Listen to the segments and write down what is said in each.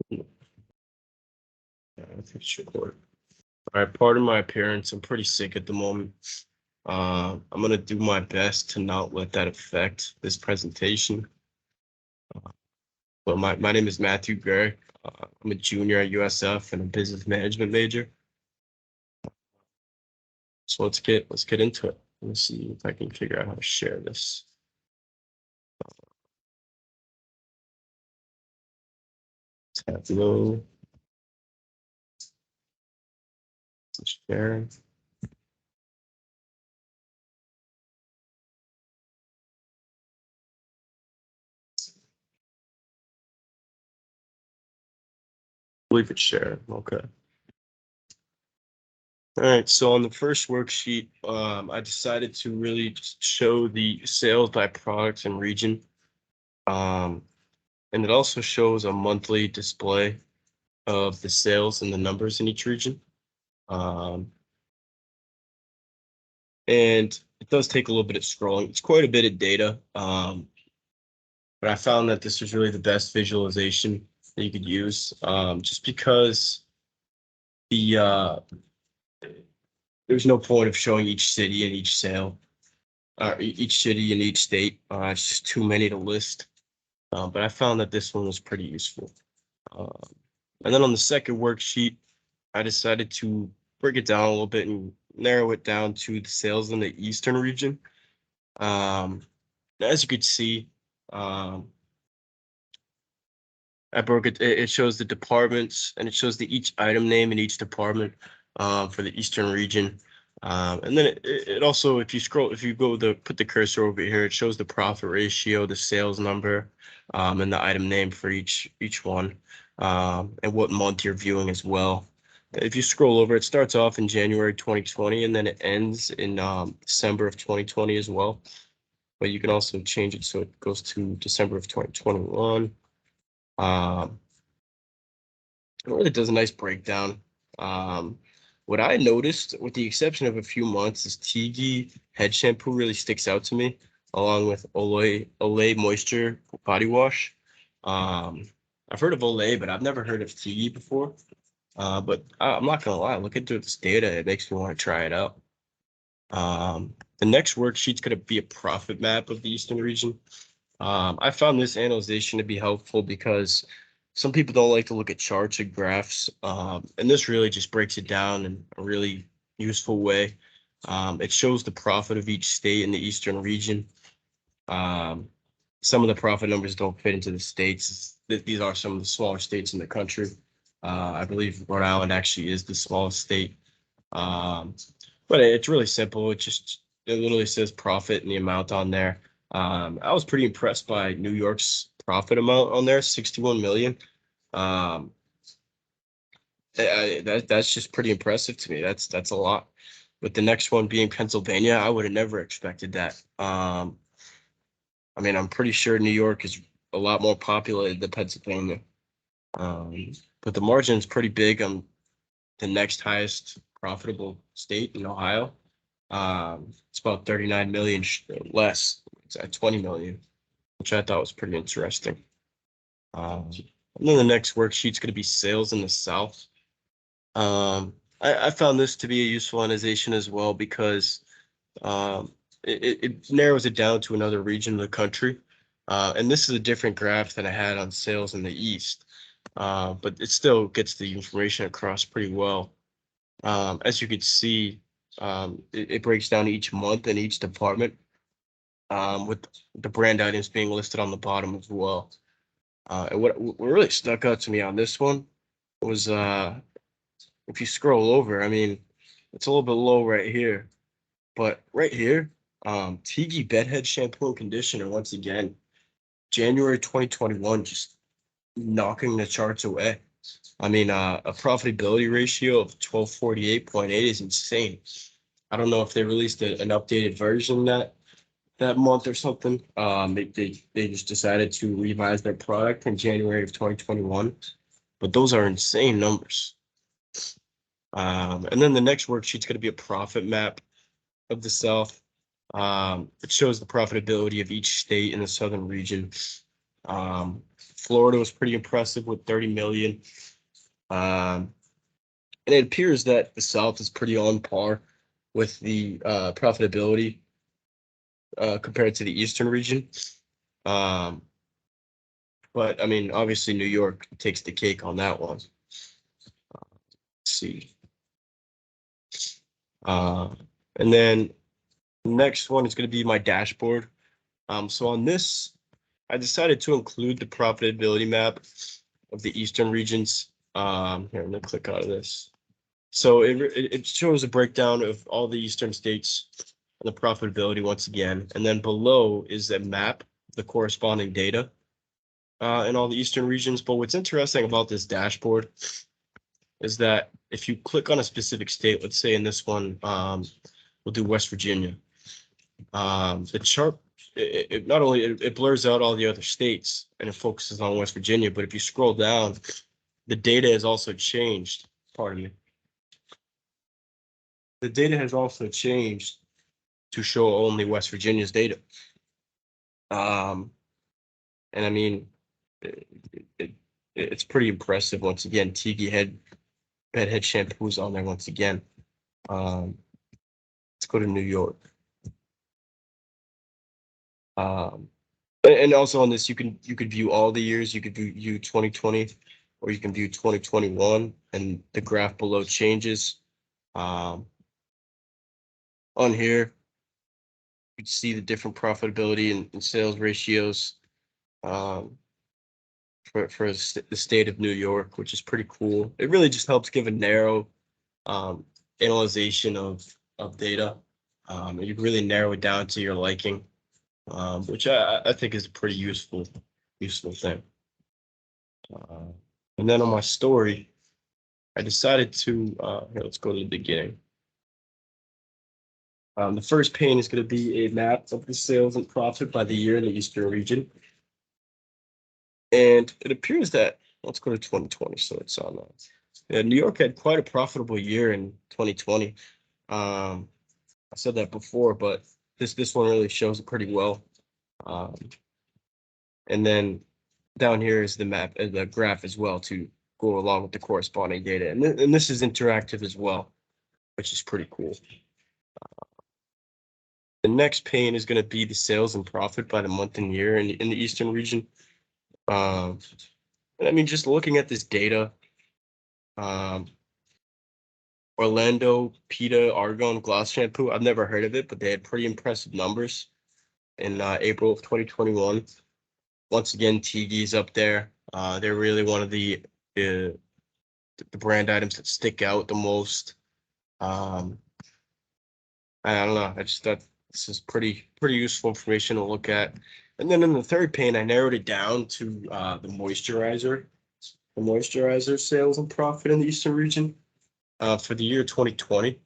Yeah, I think it should work. All right, pardon my appearance. I'm pretty sick at the moment. I'm gonna do my best to not let that affect this presentation. But my name is Matthew Gray. I'm a junior at USF and a business management major. So let's get into it. Let's see if I can figure out how to share this. Tableau. Share. I believe it's share. Okay. All right, so on the first worksheet, I decided to really just show the sales by products and region. And it also shows a monthly display of the sales and the numbers in each region. And it does take a little bit of scrolling. It's quite a bit of data. But I found that this was really the best visualization that you could use, just because the there's no point of showing each city and each sale, each city and each state. It's just too many to list. But I found that this one was pretty useful. And then on the second worksheet, I decided to break it down a little bit and narrow it down to the sales in the Eastern region. As you could see, I broke it. It shows the departments and it shows each item name in each department for the Eastern region. And then it also, if you go put the cursor over here, it shows the profit ratio, the sales number, and the item name for each one, and what month you're viewing as well. If you scroll over, it starts off in January 2020, and then it ends in December of 2020 as well. But you can also change it so it goes to December of 2021. It really does a nice breakdown. What I noticed, with the exception of a few months, is Tigi head shampoo really sticks out to me, along with Olay Moisture body wash. I've heard of Olay, but I've never heard of Tigi before. But I'm not gonna lie, looking through this data, it makes me want to try it out. The next worksheet's gonna be a profit map of the Eastern region. I found this analyzation to be helpful because some people don't like to look at charts or graphs, and this really just breaks it down in a really useful way. It shows the profit of each state in the Eastern region. Some of the profit numbers don't fit into the states. These are some of the smaller states in the country. I believe Rhode Island actually is the smallest state. But it's really simple. It literally says profit and the amount on there. I was pretty impressed by New York's profit amount on there, 61 million. That's just pretty impressive to me. That's a lot. With the next one being Pennsylvania, I would have never expected that. I mean, I'm pretty sure New York is a lot more populated than Pennsylvania. But the margin is pretty big on the next highest profitable state in Ohio. It's about 39 million less. It's at 20 million, which I thought was pretty interesting. And then the next worksheet's going to be sales in the South. I found this to be a useful analyzation as well because it narrows it down to another region of the country. And this is a different graph than I had on sales in the East, but it still gets the information across pretty well. As you can see, it breaks down each month in each department, with the brand items being listed on the bottom as well. And what really stuck out to me on this one was if you scroll over, I mean, it's a little bit low right here, but right here, Tigi Bedhead Shampoo and Conditioner, once again, January 2021, just knocking the charts away. I mean, a profitability ratio of 1248.8 is insane. I don't know if they released an updated version that month or something. They just decided to revise their product in January of 2021, but those are insane numbers. And then the next worksheet's going to be a profit map of the South. It shows the profitability of each state in the Southern region. Florida was pretty impressive with 30 million. And it appears that the South is pretty on par with the profitability compared to the Eastern region. Um, but I mean, obviously, New York takes the cake on that one. Let's see. Uh, and then the next one is going to be my dashboard. So on this, I decided to include the profitability map of the Eastern regions. Here, I'm going to click out of this. So it shows a breakdown of all the Eastern states and the profitability once again. And then below is a map, the corresponding data in all the Eastern regions. But what's interesting about this dashboard is that if you click on a specific state, let's say in this one, we'll do West Virginia. The chart, it not only it blurs out all the other states and it focuses on West Virginia, but if you scroll down, the data has also changed. Pardon me. The data has also changed to show only West Virginia's data. And I mean, it's pretty impressive. Once again, Tiki bedhead shampoo is on there once again. Let's go to New York. And also on this, you could view all the years. You could view 2020, or you can view 2021, and the graph below changes. On here, you can see the different profitability and sales ratios for the state of New York, which is pretty cool. It really just helps give a narrow analyzation of data. And you can really narrow it down to your liking, which I think is a pretty useful thing. And then on my story, I decided to here, let's go to the beginning. The first pane is going to be a map of the sales and profit by the year in the Eastern region. And it appears that, let's go to 2020, so it's on that. Yeah, New York had quite a profitable year in 2020. I said that before, but this one really shows it pretty well. And then down here is the map, the graph as well to go along with the corresponding data. And this is interactive as well, which is pretty cool. The next pane is going to be the sales and profit by the month and year in the Eastern region. And I mean, just looking at this data, Orlando, PETA, Argon, Gloss Shampoo, I've never heard of it, but they had pretty impressive numbers in April of 2021. Once again, Tigi's up there. They're really one of the brand items that stick out the most. I don't know. I just thought this is pretty useful information to look at. And then in the third pane, I narrowed it down to the moisturizer sales and profit in the Eastern region for the year 2020.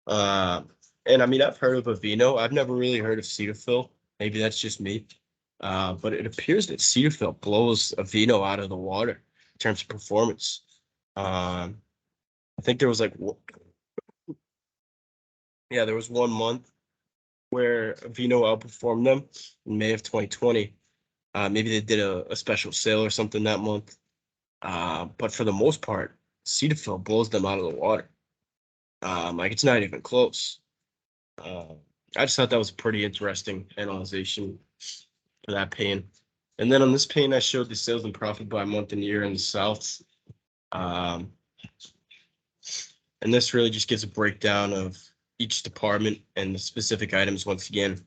And I mean, I've heard of Aveeno. I've never really heard of Cetaphil. Maybe that's just me. But it appears that Cetaphil blows Aveeno out of the water in terms of performance. I think there was like, yeah, there was 1 month where Aveeno outperformed them in May of 2020. Maybe they did a special sale or something that month. But for the most part, Cetaphil blows them out of the water. Like it's not even close. I just thought that was a pretty interesting analyzation for that pane. And then on this pane, I showed the sales and profit by month and year in the South. And this really just gives a breakdown of each department and the specific items once again.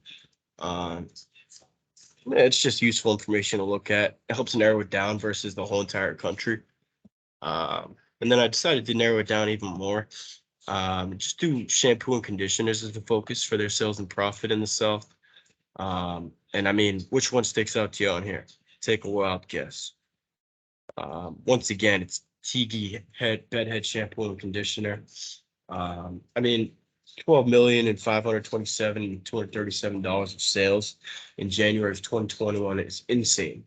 It's just useful information to look at. It helps narrow it down versus the whole entire country. And then I decided to narrow it down even more. Just do shampoo and conditioners as the focus for their sales and profit in the South. And I mean, which one sticks out to you on here? Take a wild guess. Once again, it's Tigi bedhead shampoo and conditioner. I mean, 12,527,237 of sales in January of 2021 is insane.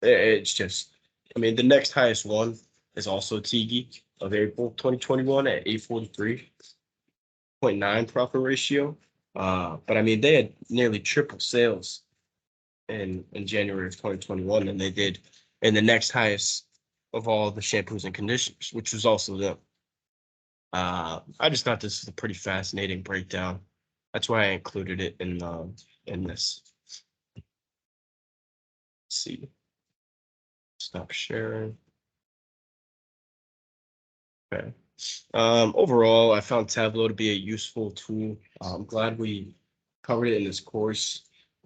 It's just, I mean, the next highest one is also Tigi of April 2021 at 843.9 profit ratio. But I mean, they had nearly triple sales in January of 2021 than they did in the next highest of all the shampoos and conditioners, which was also them. I just thought this was a pretty fascinating breakdown. That's why I included it in this. Let's see, stop sharing. Okay. Overall, I found Tableau to be a useful tool. I'm glad we covered it in this course.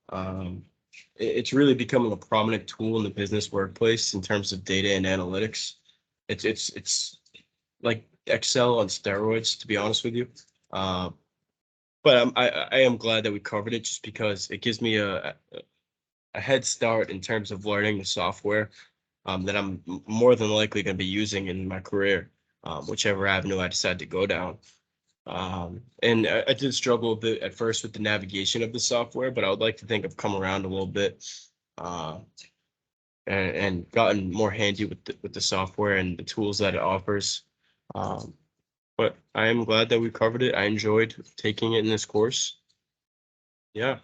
Um, it's really becoming a prominent tool in the business workplace in terms of data and analytics. It's like Excel on steroids, to be honest with you. Uh, but I am glad that we covered it just because it gives me a head start in terms of learning the software that I'm more than likely going to be using in my career, whichever avenue I decide to go down. And I did struggle a bit at first with the navigation of the software, but I would like to think I've come around a little bit uh, and gotten more handy with the software and the tools that it offers. Um, but I am glad that we covered it. I enjoyed taking it in this course. Yeah.